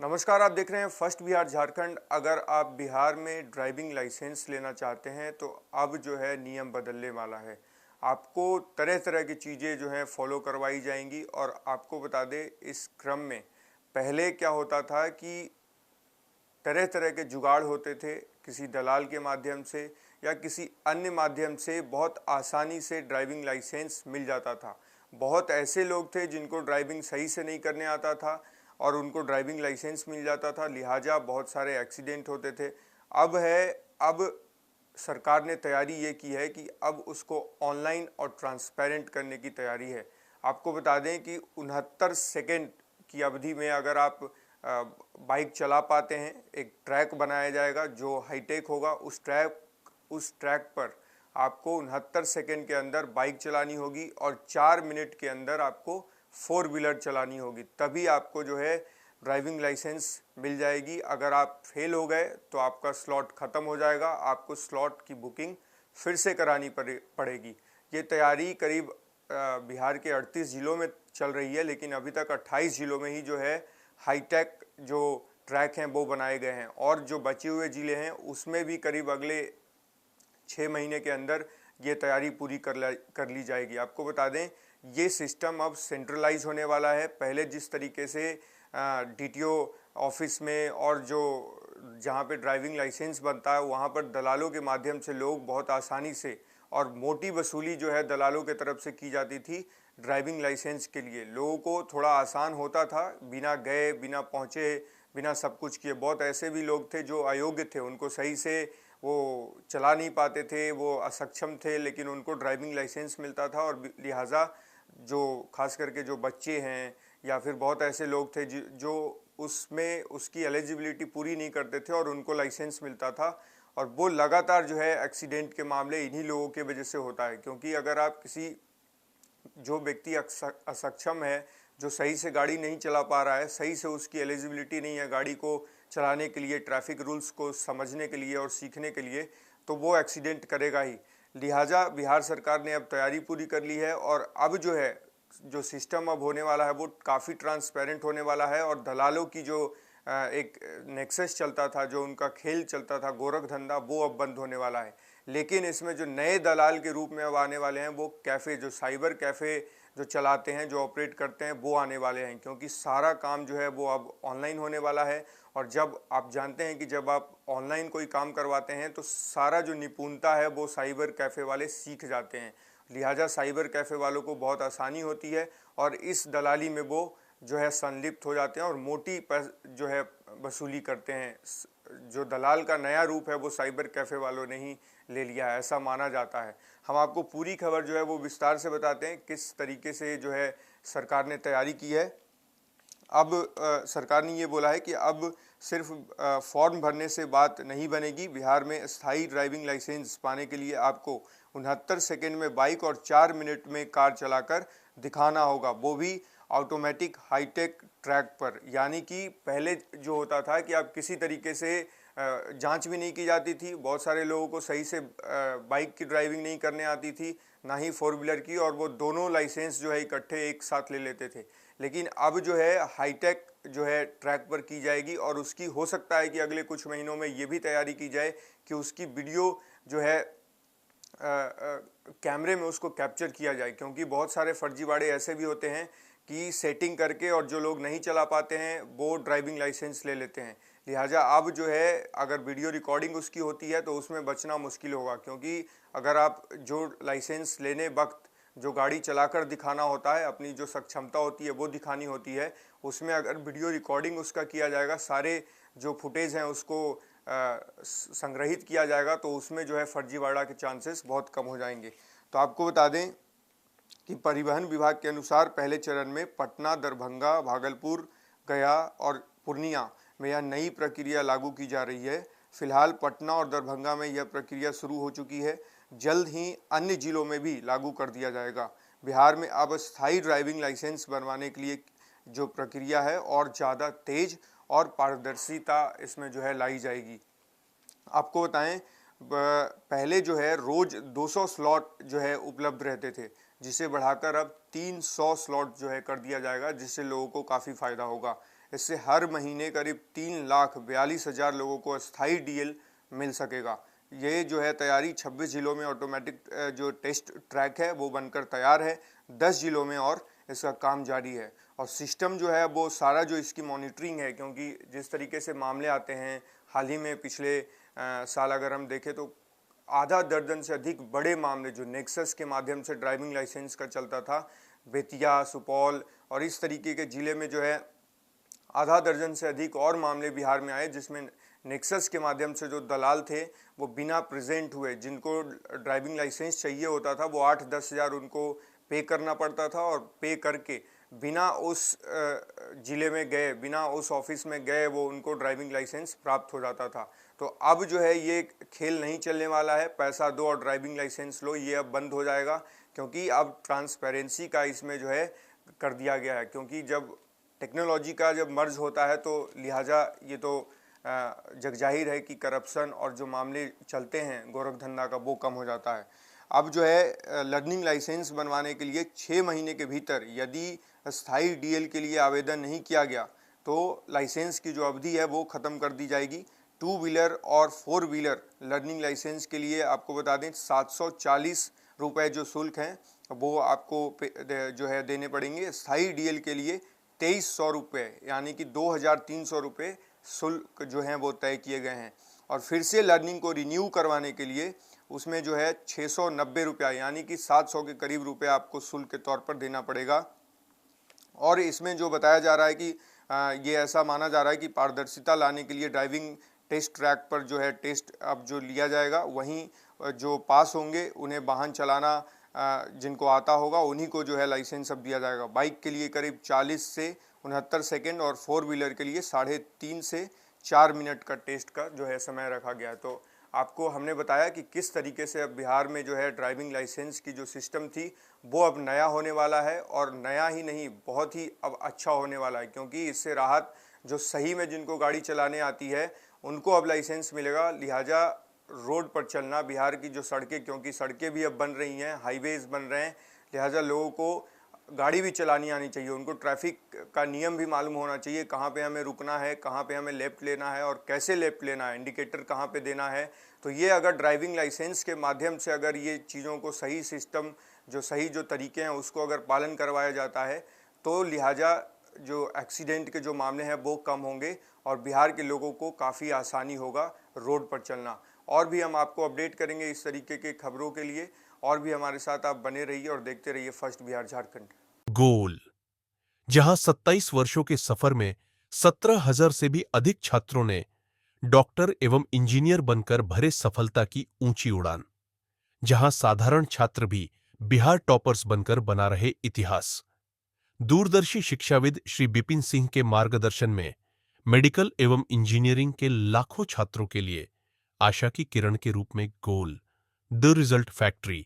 नमस्कार, आप देख रहे हैं फर्स्ट बिहार झारखंड। अगर आप बिहार में ड्राइविंग लाइसेंस लेना चाहते हैं तो अब जो है नियम बदलने वाला है। आपको तरह तरह की चीज़ें जो हैं फॉलो करवाई जाएंगी। और आपको बता दें, इस क्रम में पहले क्या होता था कि तरह तरह के जुगाड़ होते थे, किसी दलाल के माध्यम से या किसी अन्य माध्यम से बहुत आसानी से ड्राइविंग लाइसेंस मिल जाता था। बहुत ऐसे लोग थे जिनको ड्राइविंग सही से नहीं करने आता था और उनको ड्राइविंग लाइसेंस मिल जाता था, लिहाजा बहुत सारे एक्सीडेंट होते थे। अब सरकार ने तैयारी ये की है कि अब उसको ऑनलाइन और ट्रांसपेरेंट करने की तैयारी है। आपको बता दें कि 69 सेकेंड की अवधि में अगर आप बाइक चला पाते हैं, एक ट्रैक बनाया जाएगा जो हाईटेक होगा। उस ट्रैक पर आपको 69 सेकेंड के अंदर बाइक चलानी होगी और 4 मिनट के अंदर आपको 4 व्हीलर चलानी होगी, तभी आपको जो है ड्राइविंग लाइसेंस मिल जाएगी। अगर आप फेल हो गए तो आपका स्लॉट ख़त्म हो जाएगा, आपको स्लॉट की बुकिंग फिर से करानी पड़ेगी। ये तैयारी करीब बिहार के 38 ज़िलों में चल रही है, लेकिन अभी तक 28 ज़िलों में ही जो है हाईटेक जो ट्रैक हैं वो बनाए गए हैं। और जो बचे हुए ज़िले हैं उसमें भी करीब अगले 6 महीने के अंदर ये तैयारी पूरी कर ली जाएगी। आपको बता दें, ये सिस्टम अब सेंट्रलाइज होने वाला है। पहले जिस तरीके से डीटीओ ऑफिस में और जो जहाँ पे ड्राइविंग लाइसेंस बनता है वहाँ पर दलालों के माध्यम से लोग बहुत आसानी से और मोटी वसूली जो है दलालों के तरफ से की जाती थी। ड्राइविंग लाइसेंस के लिए लोगों को थोड़ा आसान होता था, बिना गए, बिना पहुँचे, बिना सब कुछ किए। बहुत ऐसे भी लोग थे जो अयोग्य थे, उनको सही से वो चला नहीं पाते थे, वो असक्षम थे, लेकिन उनको ड्राइविंग लाइसेंस मिलता था। और लिहाजा जो खास करके जो बच्चे हैं या फिर बहुत ऐसे लोग थे जो उसमें उसकी एलिजिबिलिटी पूरी नहीं करते थे और उनको लाइसेंस मिलता था। और वो लगातार जो है एक्सीडेंट के मामले इन्हीं लोगों के वजह से होता है, क्योंकि अगर आप किसी जो व्यक्ति असक्षम है, जो सही से गाड़ी नहीं चला पा रहा है, सही से उसकी एलिजिबिलिटी नहीं है गाड़ी को चलाने के लिए, ट्रैफिक रूल्स को समझने के लिए और सीखने के लिए, तो वो एक्सीडेंट करेगा ही। लिहाजा बिहार सरकार ने अब तैयारी पूरी कर ली है और अब जो है जो सिस्टम अब होने वाला है वो काफ़ी ट्रांसपेरेंट होने वाला है। और दलालों की जो एक नेक्सस चलता था, जो उनका खेल चलता था, गोरख धंधा, वो अब बंद होने वाला है। लेकिन इसमें जो नए दलाल के रूप में अब आने वाले हैं वो कैफ़े, जो साइबर कैफ़े जो चलाते हैं, जो ऑपरेट करते हैं, वो आने वाले हैं, क्योंकि सारा काम जो है वो अब ऑनलाइन होने वाला है। और जब आप जानते हैं कि जब आप ऑनलाइन कोई काम करवाते हैं तो सारा जो निपुणता है वो साइबर कैफ़े वाले सीख जाते हैं। लिहाजा साइबर कैफ़े वालों को बहुत आसानी होती है और इस दलाली में वो जो है संलिप्त हो जाते हैं और मोटी जो है वसूली करते हैं। जो दलाल का नया रूप है वो साइबर कैफ़े वालों ने ही ले लिया है, ऐसा माना जाता है। हम आपको पूरी खबर जो है वो विस्तार से बताते हैं किस तरीके से जो है सरकार ने तैयारी की है। अब सरकार ने ये बोला है कि अब सिर्फ फॉर्म भरने से बात नहीं बनेगी। बिहार में स्थायी ड्राइविंग लाइसेंस पाने के लिए आपको 69 सेकेंड में बाइक और 4 मिनट में कार चलाकर दिखाना होगा, वो भी ऑटोमेटिक हाईटेक ट्रैक पर। यानी कि पहले जो होता था कि आप किसी तरीके से जांच भी नहीं की जाती थी, बहुत सारे लोगों को सही से बाइक की ड्राइविंग नहीं करने आती थी, ना ही 4 व्हीलर की, और वो दोनों लाइसेंस जो है इकट्ठे एक साथ ले लेते थे। लेकिन अब जो है हाईटेक जो है ट्रैक पर की जाएगी और उसकी हो सकता है कि अगले कुछ महीनों में ये भी तैयारी की जाए कि उसकी वीडियो जो है कैमरे में उसको कैप्चर किया जाए, क्योंकि बहुत सारे फर्जीवाड़े ऐसे भी होते हैं कि सेटिंग करके और जो लोग नहीं चला पाते हैं वो ड्राइविंग लाइसेंस ले लेते हैं। लिहाजा अब जो है अगर वीडियो रिकॉर्डिंग उसकी होती है तो उसमें बचना मुश्किल होगा, क्योंकि अगर आप जो लाइसेंस लेने वक्त जो गाड़ी चलाकर दिखाना होता है, अपनी जो सक्षमता होती है वो दिखानी होती है, उसमें अगर वीडियो रिकॉर्डिंग उसका किया जाएगा, सारे जो फुटेज हैं उसको संग्रहित किया जाएगा, तो उसमें जो है फर्जीवाड़ा के चांसेस बहुत कम हो जाएंगे। तो आपको बता दें कि परिवहन विभाग के अनुसार पहले चरण में पटना, दरभंगा, भागलपुर, गया और पूर्णिया में यह नई प्रक्रिया लागू की जा रही है। फिलहाल पटना और दरभंगा में यह प्रक्रिया शुरू हो चुकी है, जल्द ही अन्य जिलों में भी लागू कर दिया जाएगा। बिहार में अब स्थायी ड्राइविंग लाइसेंस बनवाने के लिए जो प्रक्रिया है और ज़्यादा तेज और पारदर्शिता इसमें जो है लाई जाएगी। आपको बताएं, पहले जो है रोज़ 200 स्लॉट जो है उपलब्ध रहते थे, जिसे बढ़ाकर अब 300 स्लॉट जो है कर दिया जाएगा, जिससे लोगों को काफ़ी फ़ायदा होगा। इससे हर महीने करीब 3,42,000 लोगों को अस्थाई डीएल मिल सकेगा। ये जो है तैयारी 26 जिलों में ऑटोमेटिक जो टेस्ट ट्रैक है वो बनकर तैयार है, 10 जिलों में और इसका काम जारी है। और सिस्टम जो है वो सारा जो इसकी मॉनिटरिंग है, क्योंकि जिस तरीके से मामले आते हैं हाल ही में पिछले साल अगर हम देखें तो आधा दर्जन से अधिक बड़े मामले जो नेक्सस के माध्यम से ड्राइविंग लाइसेंस का चलता था, बेतिया, सुपौल और इस तरीके के ज़िले में जो है आधा दर्जन से अधिक और मामले बिहार में आए, जिसमें नेक्सस के माध्यम से जो दलाल थे वो बिना प्रेजेंट हुए, जिनको ड्राइविंग लाइसेंस चाहिए होता था, वो 8-10 हज़ार उनको पे करना पड़ता था और पे करके बिना उस ज़िले में गए, बिना उस ऑफिस में गए वो उनको ड्राइविंग लाइसेंस प्राप्त हो जाता था। तो अब जो है ये खेल नहीं चलने वाला है, पैसा दो और ड्राइविंग लाइसेंस लो, ये अब बंद हो जाएगा, क्योंकि अब ट्रांसपेरेंसी का इसमें जो है कर दिया गया है। क्योंकि जब टेक्नोलॉजी का जब मर्ज होता है तो लिहाजा ये तो जग जाहिर है कि करप्शन और जो मामले चलते हैं गोरख धंधा का वो कम हो जाता है। अब जो है लर्निंग लाइसेंस बनवाने के लिए 6 महीने के भीतर यदि स्थायी डीएल के लिए आवेदन नहीं किया गया तो लाइसेंस की जो अवधि है वो ख़त्म कर दी जाएगी। 2 व्हीलर और 4 व्हीलर लर्निंग लाइसेंस के लिए आपको बता दें 740 रुपये जो शुल्क हैं वो आपको जो है देने पड़ेंगे। स्थायी डीएल के लिए 2300 रुपये यानी कि 2300 रुपये शुल्क जो हैं वो तय किए गए हैं। और फिर से लर्निंग को रिन्यू करवाने के लिए उसमें जो है 690 रुपया यानी कि 700 के करीब रुपये आपको शुल्क के तौर पर देना पड़ेगा। और इसमें जो बताया जा रहा है कि ये ऐसा माना जा रहा है कि पारदर्शिता लाने के लिए ड्राइविंग टेस्ट ट्रैक पर जो है टेस्ट अब जो लिया जाएगा, वहीं जो पास होंगे उन्हें वाहन चलाना जिनको आता होगा उन्हीं को जो है लाइसेंस अब दिया जाएगा। बाइक के लिए करीब 40 से 69 सेकेंड और 4 व्हीलर के लिए 3.5 से 4 मिनट का टेस्ट का जो है समय रखा गया है। तो आपको हमने बताया कि किस तरीके से अब बिहार में जो है ड्राइविंग लाइसेंस की जो सिस्टम थी वो अब नया होने वाला है, और नया ही नहीं बहुत ही अब अच्छा होने वाला है, क्योंकि इससे राहत जो सही में जिनको गाड़ी चलाने आती है उनको अब लाइसेंस मिलेगा। लिहाजा रोड पर चलना, बिहार की जो सड़कें, क्योंकि सड़कें भी अब बन रही हैं, हाईवेज़ बन रहे हैं, लिहाजा लोगों को गाड़ी भी चलानी आनी चाहिए, उनको ट्रैफिक का नियम भी मालूम होना चाहिए, कहाँ पे हमें रुकना है, कहाँ पे हमें लेफ्ट लेना है और कैसे लेफ्ट लेना है, इंडिकेटर कहाँ पे देना है। तो ये अगर ड्राइविंग लाइसेंस के माध्यम से अगर ये चीज़ों को सही सिस्टम जो सही जो तरीके हैं उसको अगर पालन करवाया जाता है तो लिहाजा जो एक्सीडेंट के जो मामले हैं वो कम होंगे और बिहार के लोगों को काफ़ी आसानी होगा रोड पर चलना। और भी हम आपको अपडेट करेंगे इस तरीके के खबरों के लिए, और भी हमारे साथ आप बने रहिए और देखते रहिए फर्स्ट बिहार झारखंड। गोल, जहां 27 वर्षों के सफर में 17,000 से भी अधिक छात्रों ने डॉक्टर एवं इंजीनियर बनकर भरे सफलता की ऊंची उड़ान, जहां साधारण छात्र भी बिहार टॉपर्स बनकर बना रहे इतिहास। दूरदर्शी शिक्षाविद श्री बिपिन सिंह के मार्गदर्शन में मेडिकल एवं इंजीनियरिंग के लाखों छात्रों के लिए आशा की किरण के रूप में गोल, द रिजल्ट फैक्ट्री